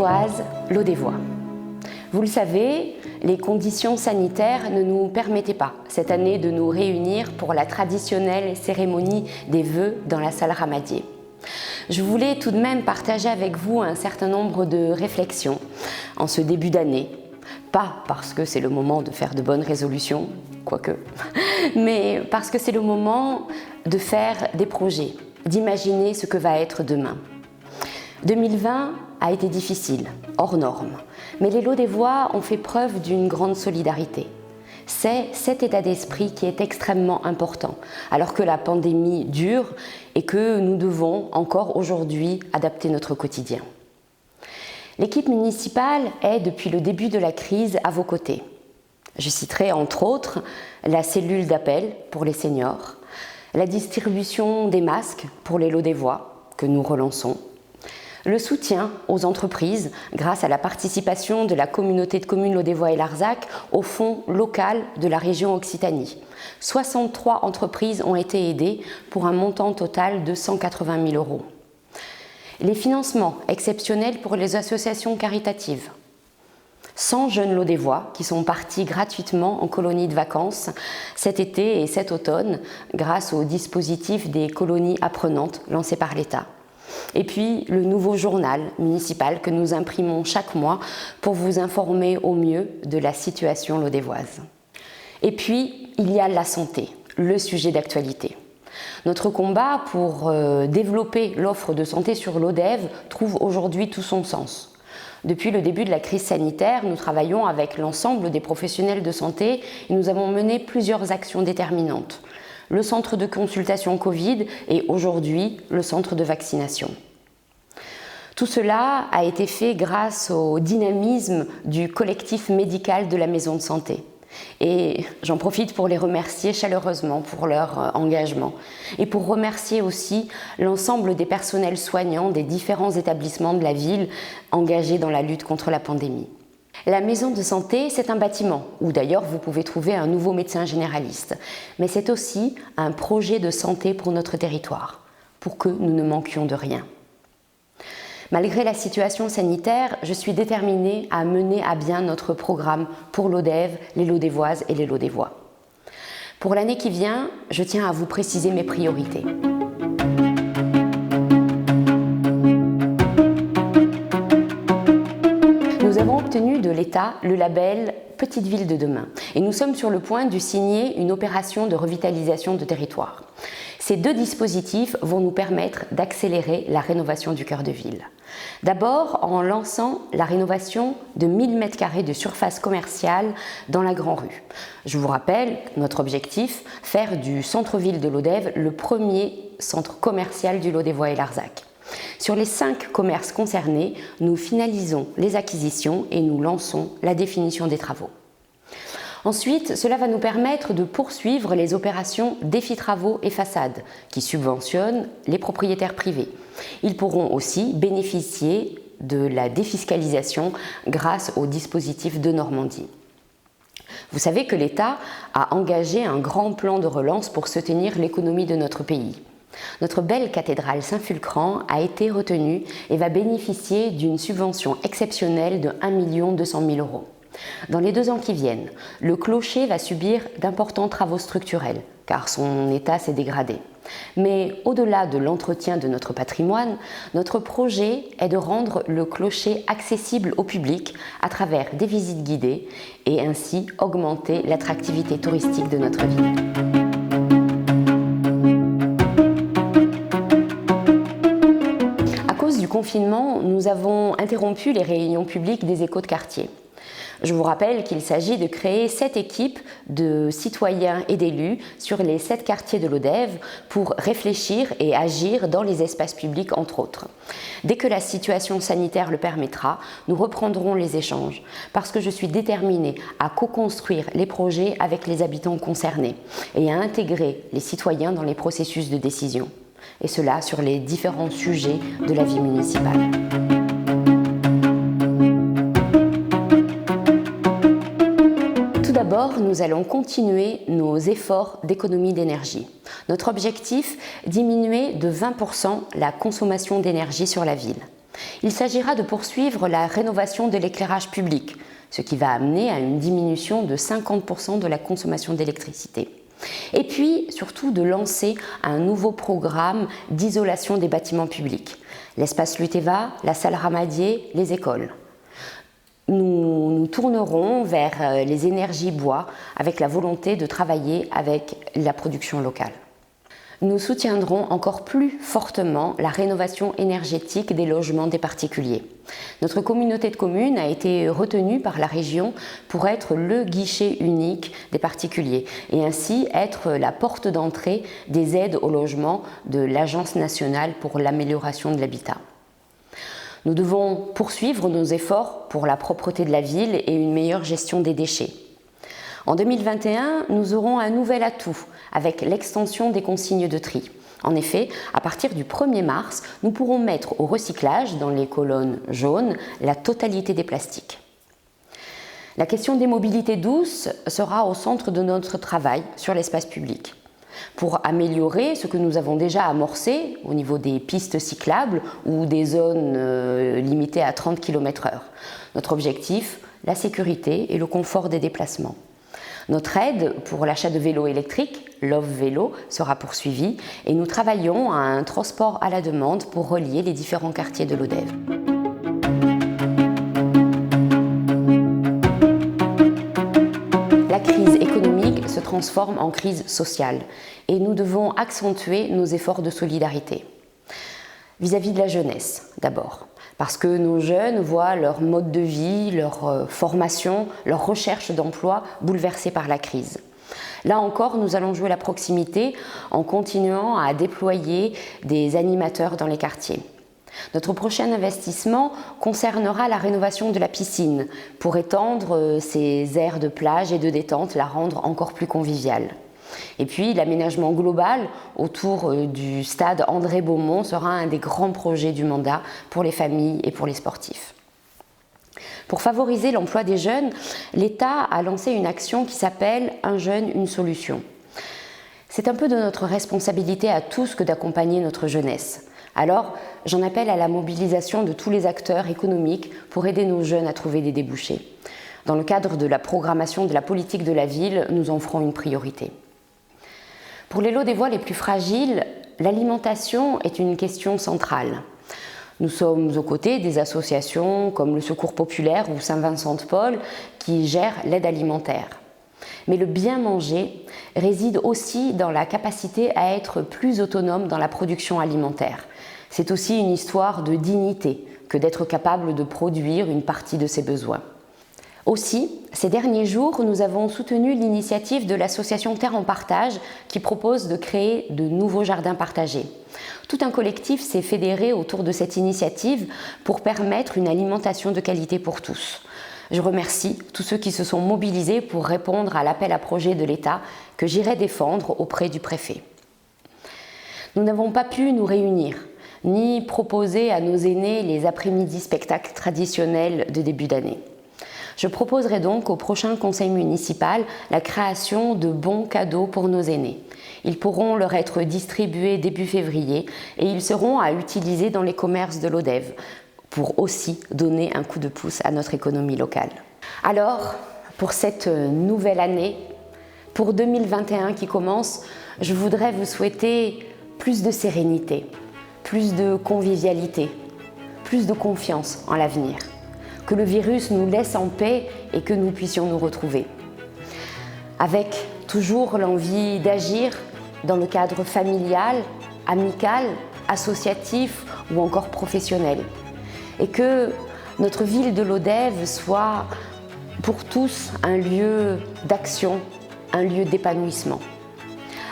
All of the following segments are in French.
Lodévoise, Lodévois. Vous le savez, les conditions sanitaires ne nous permettaient pas cette année de nous réunir pour la traditionnelle cérémonie des vœux dans la salle Ramadier. Je voulais tout de même partager avec vous un certain nombre de réflexions en ce début d'année. Pas parce que c'est le moment de faire de bonnes résolutions, quoique, mais parce que c'est le moment de faire des projets, d'imaginer ce que va être demain. 2020 a été difficile, hors norme, mais les Lodévois ont fait preuve d'une grande solidarité. C'est cet état d'esprit qui est extrêmement important, alors que la pandémie dure et que nous devons encore aujourd'hui adapter notre quotidien. L'équipe municipale est, depuis le début de la crise, à vos côtés. Je citerai entre autres la cellule d'appel pour les seniors, la distribution des masques pour les Lodévois que nous relançons, le soutien aux entreprises grâce à la participation de la communauté de communes Lodévois et Larzac au fonds local de la région Occitanie. 63 entreprises ont été aidées pour un montant total de 180 000 €. Les financements exceptionnels pour les associations caritatives. 100 jeunes Lodévois qui sont partis gratuitement en colonie de vacances cet été et cet automne grâce au dispositif des colonies apprenantes lancé par l'État. Et puis le nouveau journal municipal que nous imprimons chaque mois pour vous informer au mieux de la situation lodévoise. Et puis il y a la santé, le sujet d'actualité. Notre combat pour développer l'offre de santé sur Lodève trouve aujourd'hui tout son sens. Depuis le début de la crise sanitaire, nous travaillons avec l'ensemble des professionnels de santé et nous avons mené plusieurs actions déterminantes. Le centre de consultation Covid et aujourd'hui le centre de vaccination. Tout cela a été fait grâce au dynamisme du collectif médical de la maison de santé. Et j'en profite pour les remercier chaleureusement pour leur engagement et pour remercier aussi l'ensemble des personnels soignants des différents établissements de la ville engagés dans la lutte contre la pandémie. La maison de santé, c'est un bâtiment où d'ailleurs vous pouvez trouver un nouveau médecin généraliste, mais c'est aussi un projet de santé pour notre territoire, pour que nous ne manquions de rien. Malgré la situation sanitaire, je suis déterminée à mener à bien notre programme pour Lodève, les Lodévoises et les Lodévois. Pour l'année qui vient, je tiens à vous préciser mes priorités. Nous avons obtenu de l'État le label Petite Ville de demain et nous sommes sur le point de signer une opération de revitalisation de territoire. Ces deux dispositifs vont nous permettre d'accélérer la rénovation du cœur de ville. D'abord en lançant la rénovation de 1000 m² de surface commerciale dans la Grand Rue. Je vous rappelle notre objectif, faire du centre-ville de Lodève le premier centre commercial du Lodévois et Larzac. Sur les 5 commerces concernés, nous finalisons les acquisitions et nous lançons la définition des travaux. Ensuite, cela va nous permettre de poursuivre les opérations défi travaux et façades qui subventionnent les propriétaires privés. Ils pourront aussi bénéficier de la défiscalisation grâce au dispositif de Normandie. Vous savez que l'État a engagé un grand plan de relance pour soutenir l'économie de notre pays. Notre belle cathédrale Saint-Fulcran a été retenue et va bénéficier d'une subvention exceptionnelle de 1 200 000 €. Dans les 2 ans qui viennent, le clocher va subir d'importants travaux structurels, car son état s'est dégradé. Mais au-delà de l'entretien de notre patrimoine, notre projet est de rendre le clocher accessible au public à travers des visites guidées et ainsi augmenter l'attractivité touristique de notre ville. À cause du confinement, nous avons interrompu les réunions publiques des échos de quartier. Je vous rappelle qu'il s'agit de créer 7 équipes de citoyens et d'élus sur les 7 quartiers de Lodève pour réfléchir et agir dans les espaces publics entre autres. Dès que la situation sanitaire le permettra, nous reprendrons les échanges parce que je suis déterminée à co-construire les projets avec les habitants concernés et à intégrer les citoyens dans les processus de décision. Et cela sur les différents sujets de la vie municipale. D'abord, nous allons continuer nos efforts d'économie d'énergie. Notre objectif, diminuer de 20% la consommation d'énergie sur la ville. Il s'agira de poursuivre la rénovation de l'éclairage public, ce qui va amener à une diminution de 50% de la consommation d'électricité. Et puis, surtout, de lancer un nouveau programme d'isolation des bâtiments publics, l'espace Luteva, la salle Ramadier, les écoles. Nous tournerons vers les énergies bois avec la volonté de travailler avec la production locale. Nous soutiendrons encore plus fortement la rénovation énergétique des logements des particuliers. Notre communauté de communes a été retenue par la région pour être le guichet unique des particuliers et ainsi être la porte d'entrée des aides au logement de l'Agence nationale pour l'amélioration de l'habitat. Nous devons poursuivre nos efforts pour la propreté de la ville et une meilleure gestion des déchets. En 2021, nous aurons un nouvel atout avec l'extension des consignes de tri. En effet, à partir du 1er mars, nous pourrons mettre au recyclage, dans les colonnes jaunes, la totalité des plastiques. La question des mobilités douces sera au centre de notre travail sur l'espace public. Pour améliorer ce que nous avons déjà amorcé au niveau des pistes cyclables ou des zones limitées à 30 km/h. Notre objectif, la sécurité et le confort des déplacements. Notre aide pour l'achat de vélos électriques, Love Vélo, sera poursuivie et nous travaillons à un transport à la demande pour relier les différents quartiers de l'Odève. La crise économique se transforme en crise sociale et nous devons accentuer nos efforts de solidarité. Vis-à-vis de la jeunesse, d'abord. Parce que nos jeunes voient leur mode de vie, leur formation, leur recherche d'emploi bouleversés par la crise. Là encore, nous allons jouer la proximité en continuant à déployer des animateurs dans les quartiers. Notre prochain investissement concernera la rénovation de la piscine pour étendre ses aires de plage et de détente, la rendre encore plus conviviale. Et puis l'aménagement global autour du stade André Beaumont sera un des grands projets du mandat pour les familles et pour les sportifs. Pour favoriser l'emploi des jeunes, l'État a lancé une action qui s'appelle « Un jeune, une solution ». C'est un peu de notre responsabilité à tous que d'accompagner notre jeunesse. Alors, j'en appelle à la mobilisation de tous les acteurs économiques pour aider nos jeunes à trouver des débouchés. Dans le cadre de la programmation de la politique de la ville, nous en ferons une priorité. Pour les Lodévois les plus fragiles, l'alimentation est une question centrale. Nous sommes aux côtés des associations comme le Secours Populaire ou Saint-Vincent-de-Paul qui gèrent l'aide alimentaire. Mais le bien manger réside aussi dans la capacité à être plus autonome dans la production alimentaire. C'est aussi une histoire de dignité que d'être capable de produire une partie de ses besoins. Aussi, ces derniers jours, nous avons soutenu l'initiative de l'association Terre en Partage qui propose de créer de nouveaux jardins partagés. Tout un collectif s'est fédéré autour de cette initiative pour permettre une alimentation de qualité pour tous. Je remercie tous ceux qui se sont mobilisés pour répondre à l'appel à projet de l'État que j'irai défendre auprès du préfet. Nous n'avons pas pu nous réunir, ni proposer à nos aînés les après-midi spectacles traditionnels de début d'année. Je proposerai donc au prochain conseil municipal la création de bons cadeaux pour nos aînés. Ils pourront leur être distribués début février et ils seront à utiliser dans les commerces de l'Odève pour aussi donner un coup de pouce à notre économie locale. Alors, pour cette nouvelle année, pour 2021 qui commence, je voudrais vous souhaiter plus de sérénité, plus de convivialité, plus de confiance en l'avenir. Que le virus nous laisse en paix et que nous puissions nous retrouver. Avec toujours l'envie d'agir dans le cadre familial, amical, associatif ou encore professionnel. Et que notre ville de l'Odève soit pour tous un lieu d'action, un lieu d'épanouissement.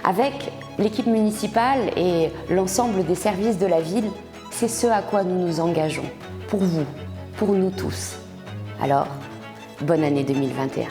Avec l'équipe municipale et l'ensemble des services de la ville, c'est ce à quoi nous nous engageons, pour vous, pour nous tous. Alors, bonne année 2021.